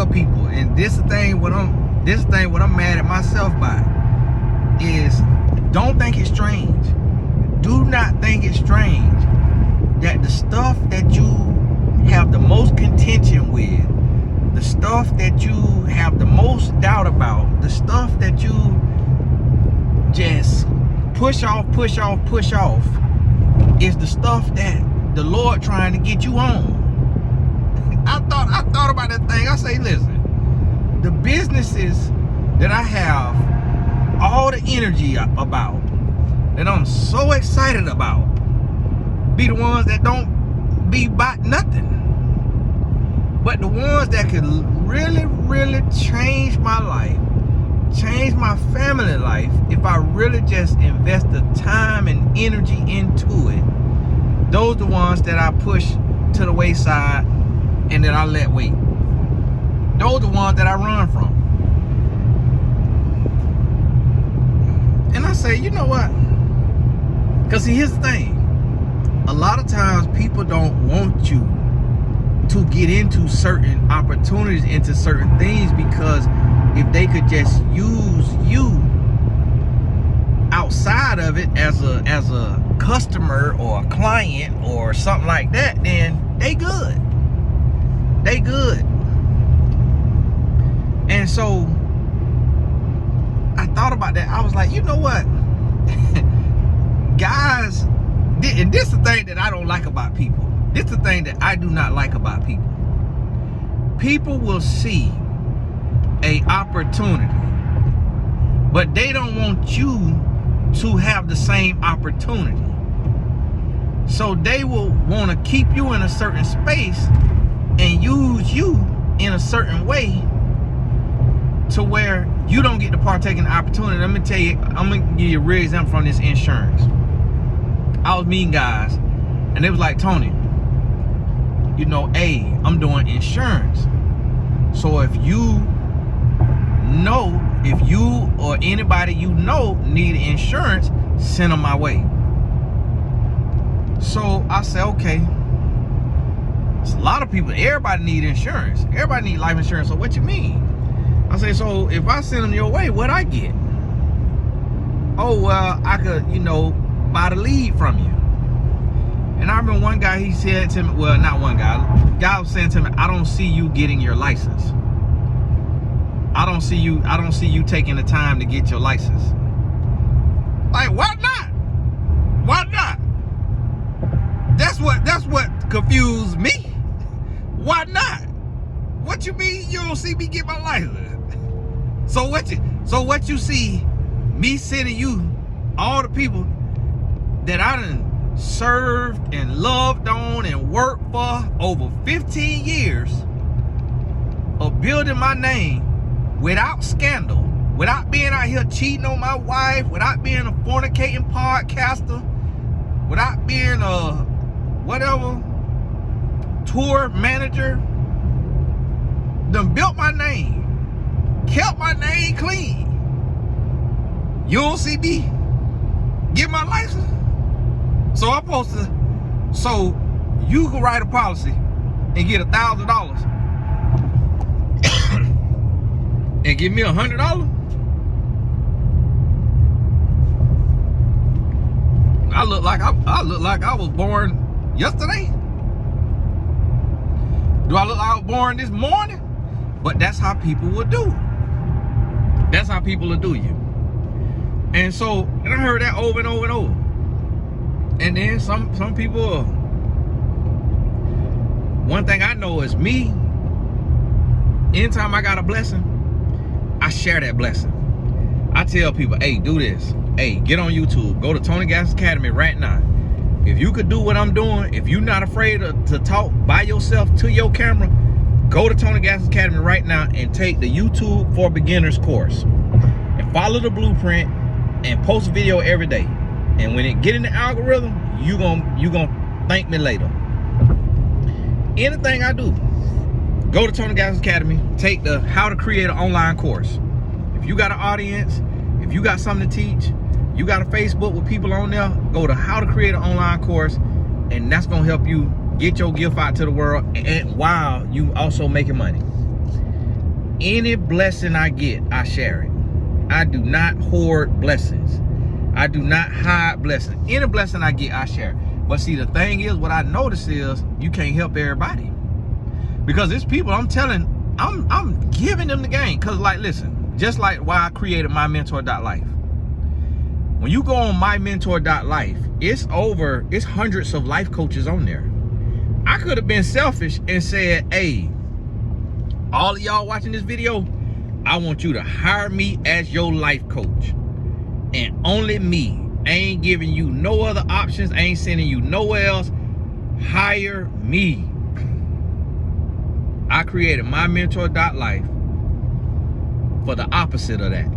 tell people, and this thing what I'm mad at myself by is, don't think it's strange. Do not think it's strange that the stuff that you have the most contention with, the stuff that you have the most doubt about, the stuff that you just push off, is the stuff that the Lord trying to get you on. I thought about that thing. I say, listen, the businesses that I have all the energy about, that I'm so excited about, be the ones that don't be about nothing. But the ones that could really, really change my life, change my family life, if I really just invest the time and energy into it, those are the ones that I push to the wayside and that I let wait. Those are the ones that I run from. And I say, you know what? Because see, here's the thing. A lot of times people don't want you to get into certain opportunities, into certain things, because if they could just use you outside of it as a customer or a client or something like that, then they good. They good. And so I thought about that. I was like, you know what? Guys, and this is the thing that I don't like about people. This is the thing that I do not like about people. People will see a opportunity, but they don't want you to have the same opportunity. So they will want to keep you in a certain space and use you in a certain way to where you don't get to partake in the opportunity. Let me tell you, I'm gonna give you a real example from this insurance. I was meeting guys and they was like, Tony, you know, hey, I'm doing insurance. So if you or anybody you know need insurance, send them my way. So I said, okay. It's a lot of people, everybody need insurance. Everybody need life insurance. So what you mean? I say, so if I send them your way, what I get? Oh, well, I could, buy the lead from you. And I remember one guy, he said to me, well, not one guy. The guy was saying to me, I don't see you getting your license. I don't see you taking the time to get your license. Like, why not? Why not? That's what confused me. Why not? What you mean you don't see me get my license? So what you see me sending you, all the people that I done served and loved on and worked for over 15 years of building my name without scandal, without being out here cheating on my wife, without being a fornicating podcaster, without being a whatever tour manager, done built my name, kept my name clean. You don't see me get my license? So I'm supposed to, so you can write a policy and get $1,000 and give me $100? I look like I was born yesterday. Do I look like I was born this morning? But that's how people will do. That's how people will do you. And so, and I heard that over and over and over. And then some people, one thing I know is me, anytime I got a blessing, I share that blessing. I tell people, hey, do this. Hey, get on YouTube. Go to Tony Gas Academy right now. If you could do what I'm doing, if you're not afraid to talk by yourself to your camera, go to Tony Gas Academy right now and take the YouTube for Beginners course. And follow the blueprint and post a video every day. And when it get in the algorithm, you gonna thank me later. Anything I do, go to Tony Gas Academy, take the How to Create an Online course. If you got an audience, if you got something to teach, you got a Facebook with people on there, go to How to Create an Online course, and that's gonna help you get your gift out to the world, and while you also making money. Any blessing I get, I share it. I do not hoard blessings. I do not hide blessings. Any blessing I get, I share it. But see, the thing is, what I notice is you can't help everybody. Because it's people I'm giving them the game. Because like, listen, just like why I created mymentor.life. When you go on mymentor.life, it's hundreds of life coaches on there. I could have been selfish and said, hey, all of y'all watching this video, I want you to hire me as your life coach. And only me. I ain't giving you no other options. I ain't sending you nowhere else. Hire me. I created mymentor.life for the opposite of that.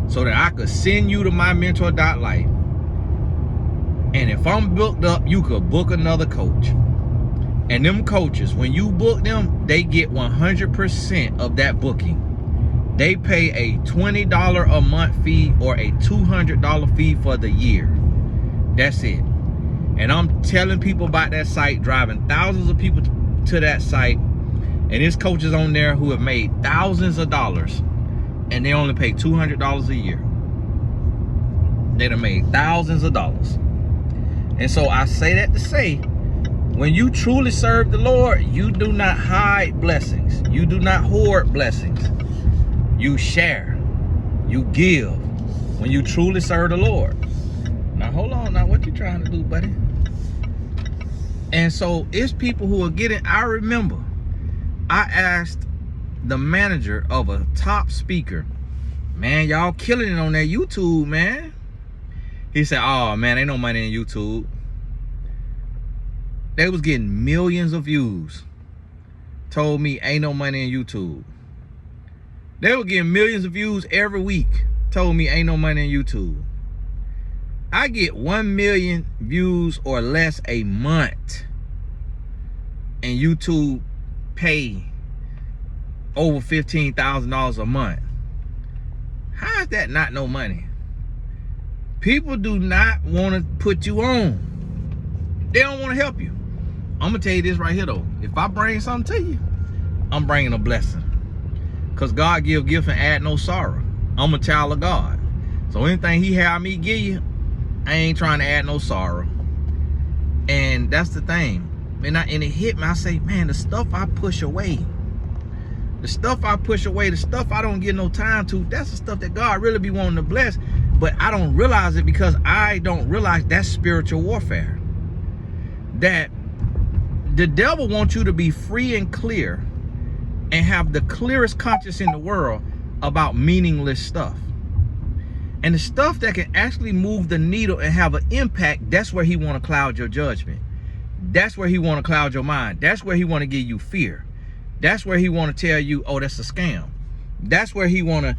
So that I could send you to mymentor.life. And if I'm booked up, you could book another coach. And them coaches, when you book them, they get 100% of that booking. They pay a $20 a month fee or a $200 fee for the year. That's it. And I'm telling people about that site, driving thousands of people to that site. And there's coaches on there who have made thousands of dollars and they only pay $200 a year. They done made thousands of dollars. And so I say that to say, when you truly serve the Lord, you do not hide blessings. You do not hoard blessings. You share. You give when you truly serve the Lord. Now, hold on. Now, what you trying to do, buddy? And so it's people who are getting, I remember, I asked the manager of a top speaker, man, y'all killing it on that YouTube, man. He said, oh, man, ain't no money in YouTube. They was getting millions of views. Told me ain't no money in YouTube. They were getting millions of views every week. Told me ain't no money in YouTube. I get 1 million views or less a month. And YouTube pay over $15,000 a month. How is that not no money? People do not want to put you on. They don't want to help you. I'm going to tell you this right here, though. If I bring something to you, I'm bringing a blessing. Because God give gift and add no sorrow. I'm a child of God. So anything he have me give you, I ain't trying to add no sorrow. And that's the thing. And it hit me. I say, man, the stuff I push away, the stuff I don't give no time to, that's the stuff that God really be wanting to bless. But I don't realize it because I don't realize that's spiritual warfare. That the devil wants you to be free and clear and have the clearest conscience in the world about meaningless stuff. And the stuff that can actually move the needle and have an impact, that's where he want to cloud your judgment. That's where he want to cloud your mind. That's where he want to give you fear. That's where he want to tell you, oh, that's a scam. That's where he want to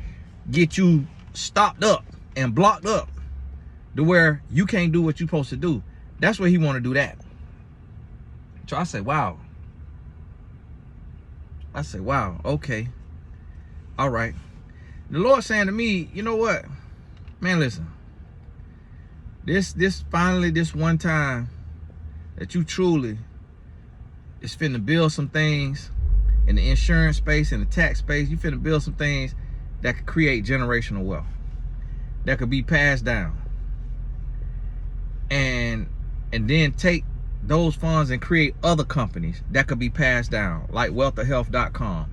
get you stopped up and blocked up to where you can't do what you're supposed to do. That's where he want to do that. So I say, wow. I say, wow, okay. All right. The Lord saying to me, you know what? Man, listen. This one time that you truly is finna build some things in the insurance space, in the tax space. You finna build some things that could create generational wealth. That could be passed down. And then take those funds and create other companies that could be passed down, like wealthofhealth.com.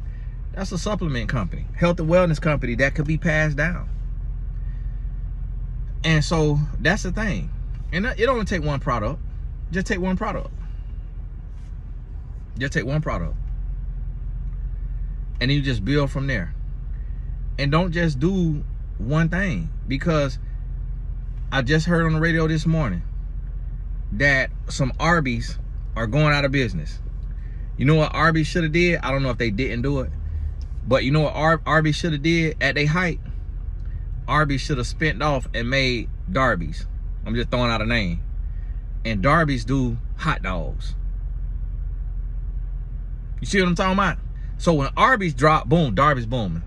That's a supplement company, health and wellness company that could be passed down. And so that's the thing. And it only take one product. Just take one product. Just take one product. And you just build from there. And don't just do one thing. Because I just heard on the radio this morning that some Arby's are going out of business. You know what Arby's should have did? I don't know if they didn't do it. But you know what Arby's should have did at their height? Arby's should have spent off and made Darby's. I'm just throwing out a name. And Darby's do hot dogs. You see what I'm talking about? So when Arby's drop, boom, Darby's booming.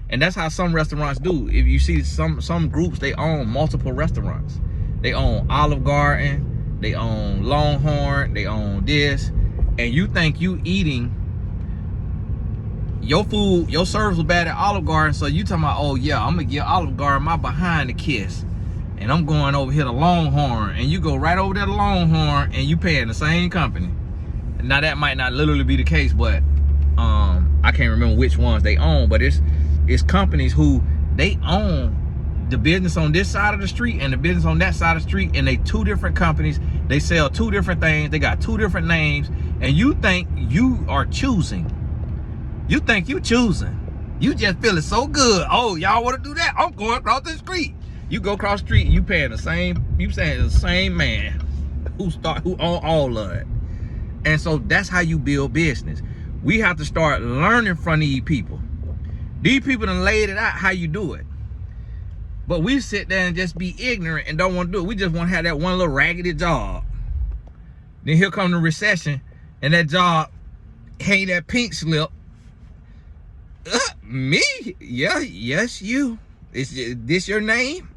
And that's how some restaurants do. If you see some groups, they own multiple restaurants. They own Olive Garden, they own Longhorn, they own this. And you think you eating your food, your service was bad at Olive Garden, so you talking about, oh yeah, I'm gonna give Olive Garden my behind a kiss, and I'm going over here to Longhorn, and you go right over there to Longhorn, and you paying the same company. Now that might not literally be the case, but I can't remember which ones they own, but it's companies who they own the business on this side of the street and the business on that side of the street, and they two different companies. They sell two different things. They got two different names, and you think you are choosing. You think you choosing. You just feeling so good. Oh, y'all want to do that? I'm going across the street. You go across the street, you paying the same. You saying the same man who own all of it. And so that's how you build business. We have to start learning from these people. These people done laid it out how you do it. But we sit there and just be ignorant and don't want to do it. We just want to have that one little raggedy job. Then here come the recession, and that job ain't that pink slip. Me? Yeah, yes, you. Is this your name?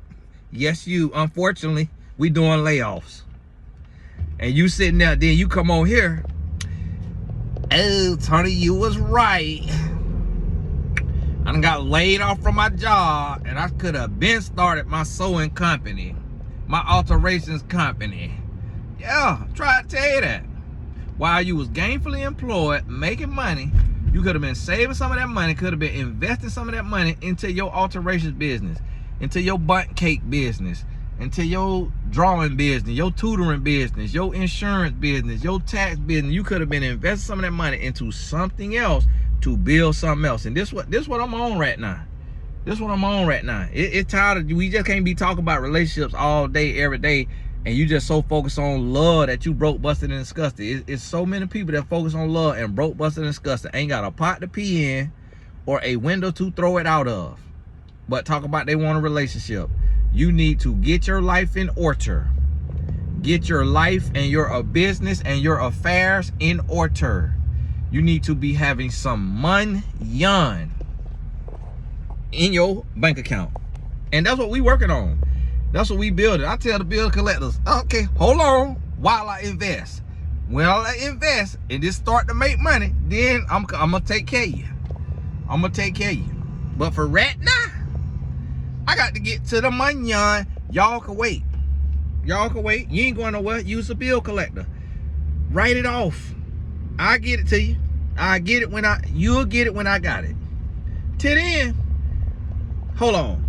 Yes, you. Unfortunately, we doing layoffs. And you sitting there, then you come on here. Oh, Tony, you was right. I done got laid off from my job, and I could have been started my sewing company, my alterations company. Yeah, try to tell you that. While you was gainfully employed, making money, you could have been saving some of that money, could have been investing some of that money into your alterations business, into your bundt cake business, into your drawing business, your tutoring business, your insurance business, your tax business. You could have been investing some of that money into something else to build something else. And this what I'm on right now. This what I'm on right now. It's tired of, we just can't be talking about relationships all day, every day, and you just so focused on love that you broke, busted, and disgusted. It's so many people that focus on love and broke, busted, and disgusted ain't got a pot to pee in or a window to throw it out of, but talk about they want a relationship. You need to get your life in order. Get your life and your business and your affairs in order. You need to be having some money in your bank account. And that's what we working on. That's what we building. I tell the bill collectors, okay, hold on while I invest. When I invest and just start to make money, then I'm gonna take care of you. I'm gonna take care of you. But for right now, I got to get to the money. Y'all can wait. Y'all can wait. You ain't going nowhere. Use a bill collector. Write it off. I'll get it to you. You'll get it when I got it. Till then, hold on.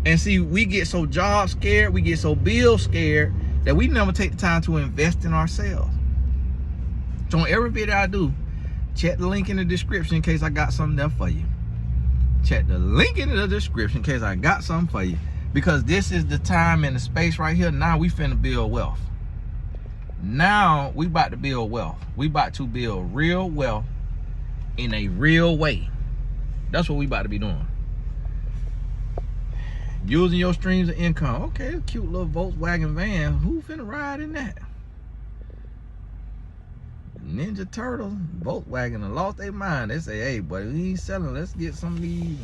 And see, we get so job scared, we get so bill scared that we never take the time to invest in ourselves. So on every video I do, check the link in the description in case I got something there for you. Check the link in the description in case I got something for you. Because this is the time and the space right here. Now we finna build wealth. Now we about to build wealth. We about to build real wealth in a real way. That's what we about to be doing. Using your streams of income. Okay, cute little Volkswagen van. Who finna ride in that? Ninja Turtles, Volkswagen done lost their mind. They say, hey, buddy, we ain't selling. Let's get some of these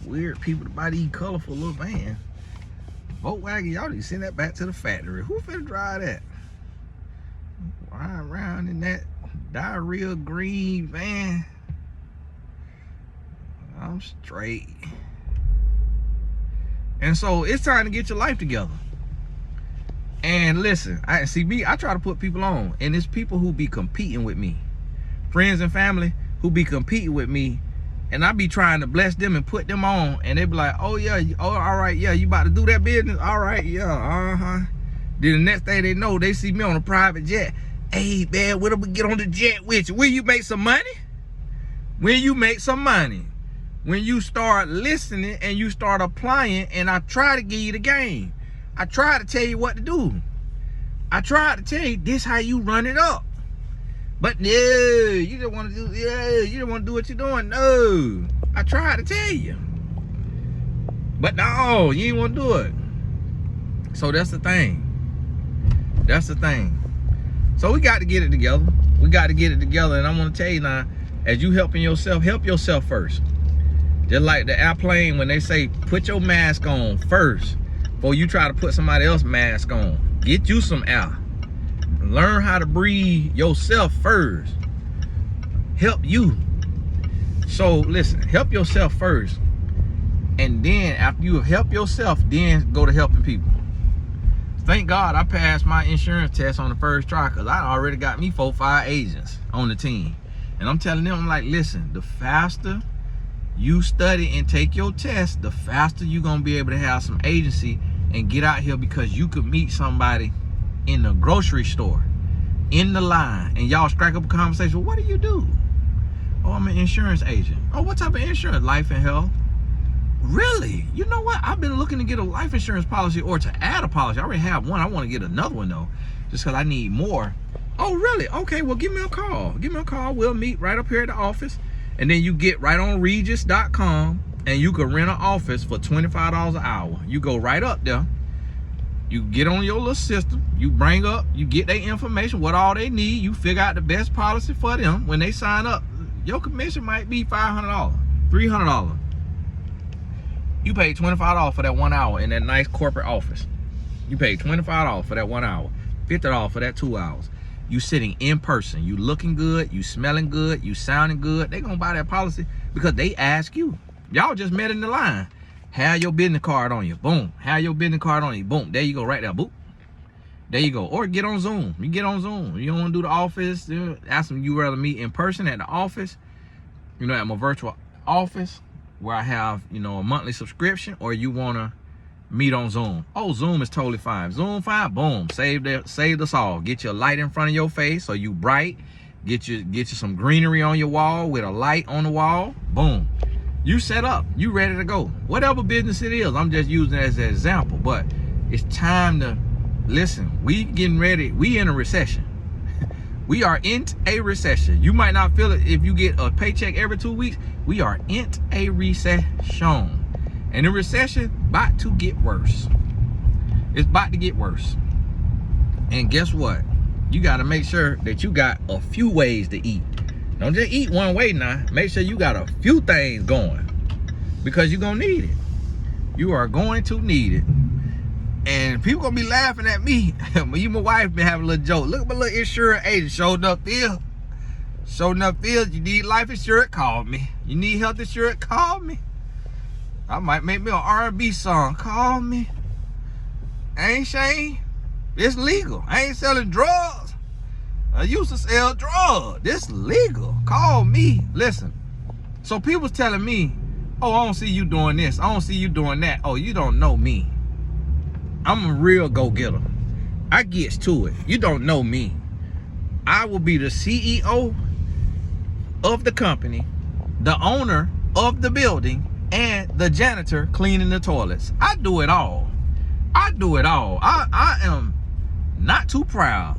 weird people to buy these colorful little vans. Volkswagen, y'all need to send that back to the factory. Who finna drive that? Ride around in that diarrhea green van. I'm straight. And so it's time to get your life together. And listen, I try to put people on, and it's people who be competing with me, friends and family who be competing with me, and I be trying to bless them and put them on, and they be like, oh yeah, oh all right, yeah, you about to do that business, all right, yeah, Then the next thing they know, they see me on a private jet. Hey man, when we get on the jet with you? When you make some money? When you make some money? When you start listening and you start applying, and I try to give you the game. I try to tell you what to do. I try to tell you this how you run it up. But no, you don't want to do, you don't want to do what you're doing. No. I try to tell you. But no, you ain't want to do it. So that's the thing. That's the thing. So we got to get it together. We got to get it together. And I'm going to tell you now, as you helping yourself, help yourself first. Just like the airplane when they say, put your mask on first before you try to put somebody else's mask on. Get you some air. Learn how to breathe yourself first. Help you. So listen, help yourself first. And then after you have helped yourself, then go to helping people. Thank God I passed my insurance test on the first try, because I already got me 4 or 5 agents on the team. And I'm telling them, I'm like, listen, the faster you study and take your test, the faster you're going to be able to have some agency and get out here, because you could meet somebody in the grocery store, in the line, and y'all strike up a conversation. Well, what do you do? Oh, I'm an insurance agent. Oh, what type of insurance? Life and health. Really? You know what? I've been looking to get a life insurance policy, or to add a policy. I already have one. I want to get another one though, just because I need more. Oh, really? Okay, well, give me a call. Give me a call. We'll meet right up here at the office. And then you get right on Regis.com, and you can rent an office for $25 an hour. You go right up there. You get on your little system. You bring up, you get their information, what all they need. You figure out the best policy for them. When they sign up, your commission might be $500, $300. You pay $25 for that 1 hour in that nice corporate office. You pay $25 for that 1 hour, $50 for that 2 hours. You sitting in person, you looking good, you smelling good, you sounding good. They gonna buy that policy because they ask you. Y'all just met in the line. Have your business card on you, boom. Have your business card on you, boom. There you go, right there, boop. There you go. Or get on Zoom. You get on Zoom. You don't want to do the office. Ask them you rather meet in person at the office, you know, at my virtual office where I have, you know, a monthly subscription, or you want to meet on Zoom. Oh, Zoom is totally fine. Zoom fine, boom. Save us all. Get your light in front of your face so you bright. Get you some greenery on your wall with a light on the wall. Boom. You set up. You ready to go. Whatever business it is, I'm just using it as an example, but it's time to listen. We getting ready. We in a recession. We are in a recession. You might not feel it if you get a paycheck every 2 weeks. We are in a recession. And the recession about to get worse. It's about to get worse. And guess what? You got to make sure that you got a few ways to eat. Don't just eat one way now. Make sure you got a few things going, because you're going to need it. You are going to need it. And people going to be laughing at me. You and my wife been having a little joke. Look at my little insurance agent. Showed up there. Showed up there. You need life insurance? Call me. You need health insurance? Call me. I might make me an R&B song. Call me. Ain't Shane. It's legal. I ain't selling drugs. I used to sell drugs. This legal. Call me. Listen. So people's telling me, oh, I don't see you doing this. I don't see you doing that. Oh, you don't know me. I'm a real go-getter. I gets to it. You don't know me. I will be the CEO of the company, the owner of the building, and the janitor cleaning the toilets. I do it all. I do it all. I am not too proud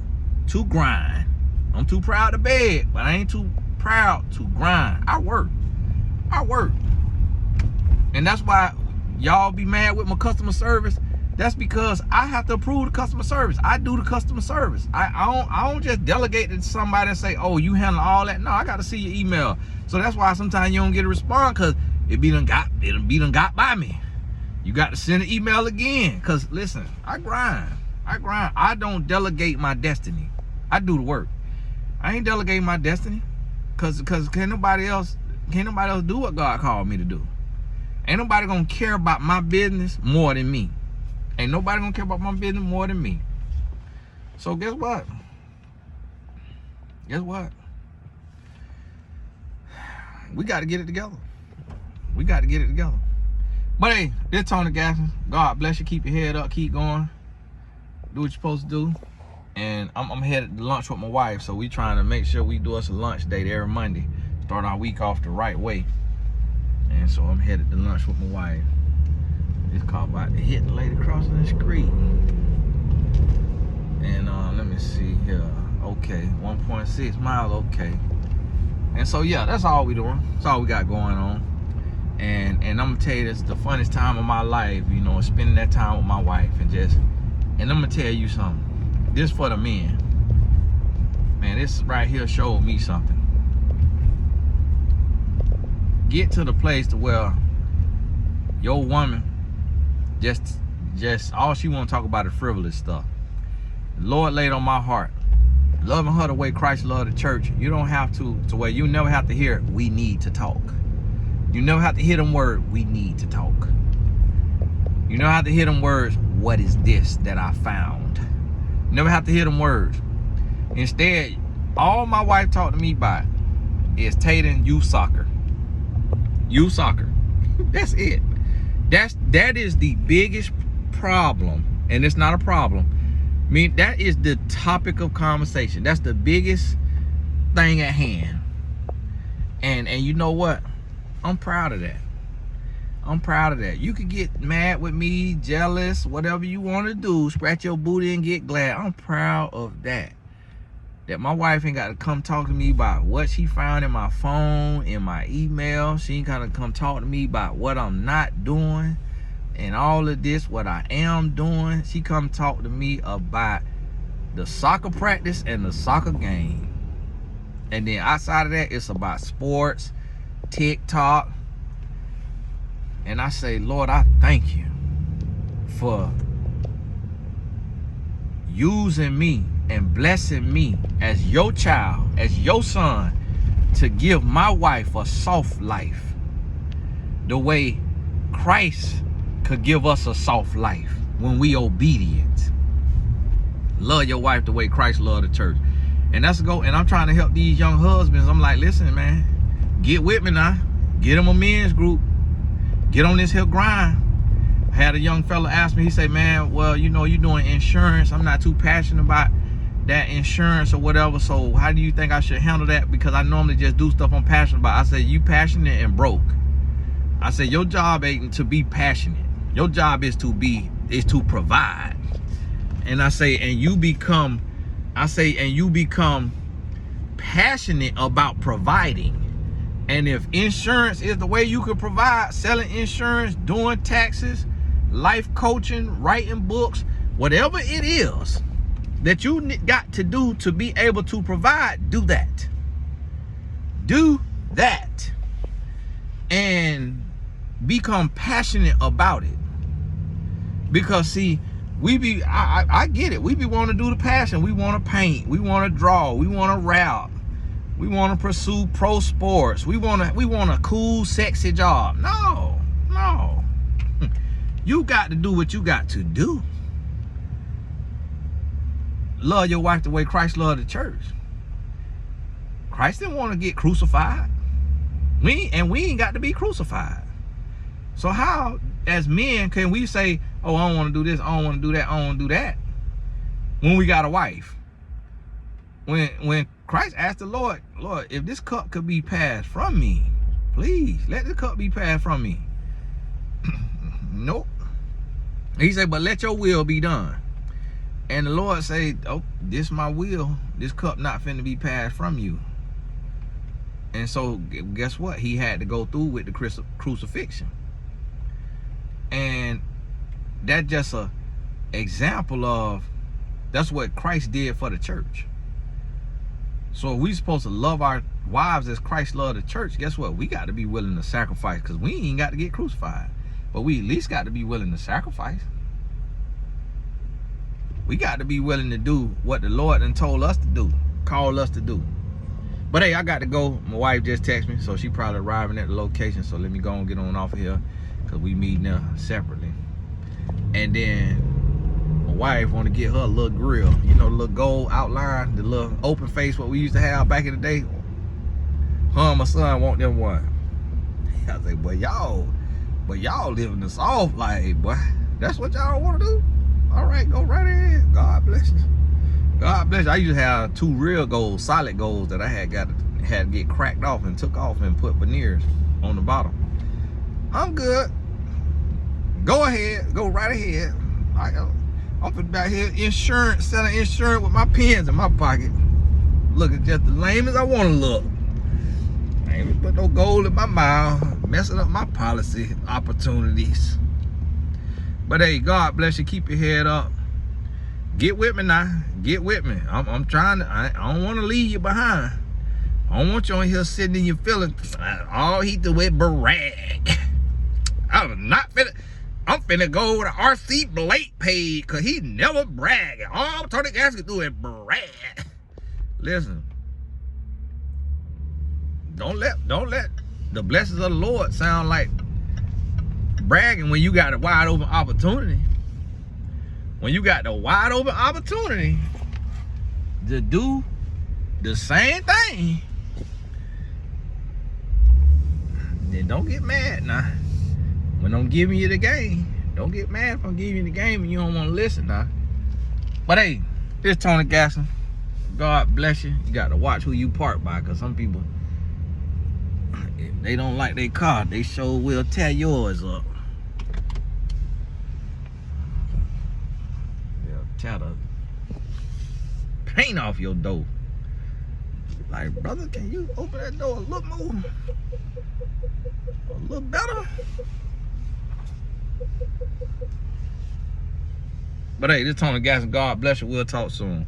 to grind. I'm too proud to beg, but I ain't too proud to grind. I work. And that's why y'all be mad with my customer service. That's because I have to approve the customer service. I do the customer service. I don't just delegate it to somebody and say, oh, you handle all that. No, I got to see your email. So that's why sometimes you don't get a response, because it be done got by me. You got to send an email again. Because listen, I grind. I don't delegate my destiny. I do the work. I ain't delegating my destiny. Because can't nobody else do what God called me to do. Ain't nobody gonna care about my business more than me. Ain't nobody gonna care about my business more than me. So guess what? We got to get it together. But hey, this Tony Gaskins. God bless you. Keep your head up. Keep going. Do what you're supposed to do. And I'm headed to lunch with my wife. So we trying to make sure we do us a lunch date every Monday. Start our week off the right way. And so I'm headed to lunch with my wife. This car about to hit the lady crossing the street. And let me see here. Okay, 1.6 miles, okay. And so yeah, that's all we doing. That's all we got going on. And I'm gonna tell you, this is the funnest time of my life, you know, spending that time with my wife. And I'm gonna tell you something. This for the men. Man, this right here showed me something. Get to the place to where your woman just all she want to talk about is frivolous stuff. The Lord laid on my heart loving her the way Christ loved the church, you don't have to where you never have to hear, we need to talk. You never have to hear them words, we need to talk. You never have to hear them words, what is this that I found? You never have to hear them words. Instead, all my wife talked to me about is Tatum youth soccer. Youth soccer. That's it. That is the biggest problem, and it's not a problem. I mean, that is the topic of conversation. That's the biggest thing at hand. And you know what? I'm proud of that. I'm proud of that. You could get mad with me, jealous, whatever you want to do, scratch your booty and get glad. I'm proud of that. That my wife ain't got to come talk to me about what she found in my phone, in my email. She ain't got to come talk to me about what I'm not doing and all of this, what I am doing. She come talk to me about the soccer practice and the soccer game. And then outside of that, it's about sports, TikTok. And I say, Lord, I thank you for using me and blessing me as your child, as your son, to give my wife a soft life the way Christ could give us a soft life when we obedient. Love your wife the way Christ loved the church. And that's go. And I'm trying to help these young husbands. I'm like, listen, man, get with me now. Get them a men's group. Get on this here grind. I had a young fella ask me, he said, man, well, you know, you're doing insurance. I'm not too passionate about that insurance or whatever. So how do you think I should handle that? Because I normally just do stuff I'm passionate about. I said, you passionate and broke. I said, your job ain't to be passionate. Your job is to provide. And I say, and you become passionate about providing. And if insurance is the way you can provide, selling insurance, doing taxes, life coaching, writing books, whatever it is that you got to do to be able to provide, do that. Do that. And become passionate about it. Because see, I get it. We be wanting to do the passion. We want to paint. We want to draw. We want to rap. We want to pursue pro sports. We want a cool, sexy job. No. You got to do what you got to do. Love your wife the way Christ loved the church. Christ didn't want to get crucified. We ain't got to be crucified. So how, as men, can we say, oh, I don't want to do this, I don't want to do that, I don't want to do that, when we got a wife? When Christ asked the Lord, if this cup could be passed from me, please let the cup be passed from me. Nope. He said, but let your will be done. And the Lord said, oh, this my will. This cup not finna be passed from you. And so guess what? He had to go through with the crucifixion. And that's just a example of, that's what Christ did for the church. So if we supposed to love our wives as Christ loved the church, guess what? We got to be willing to sacrifice, because we ain't got to get crucified. But we at least got to be willing to sacrifice. We got to be willing to do what the Lord done told us to do, called us to do. But hey, I got to go. My wife just texted me, so she probably arriving at the location. So let me go and get on off of here, because we meeting there separately. And then my wife want to get her a little grill, you know, the little gold outline, the little open face what we used to have back in the day. Her and my son want them one. I say, but y'all living the soft life, boy. That's what y'all want to do? All right, go right ahead. God bless you. God bless you. I used to have 2 real golds, solid golds, that I had to get cracked off and took off and put veneers on the bottom. I'm good. Go ahead. Go right ahead. I'm back here selling insurance with my pens in my pocket. Looking just the lame as I want to look. I ain't even put no gold in my mouth, messing up my policy opportunities. But hey, God bless you. Keep your head up. Get with me now. Get with me. I'm trying to, I don't want to leave you behind. I don't want you on here sitting in your feelings. All he do is brag. I'm finna go to RC Blake page, because he never brag. All Tony Gas can do is brag. Listen. Don't let the blessings of the Lord sound like bragging when you got a wide open opportunity. When you got the wide open opportunity to do the same thing, then don't get mad now. When I'm giving you the game, don't get mad if I'm giving you the game and you don't want to listen now. But hey, this Tony Gasson. God bless you. You got to watch who you park by, because some people, if they don't like their car, they sure will tear yours up. They'll tear the paint off your door. Like, brother, can you open that door a little more? A little better? But hey, this Tony Gasson. God bless you. We'll talk soon.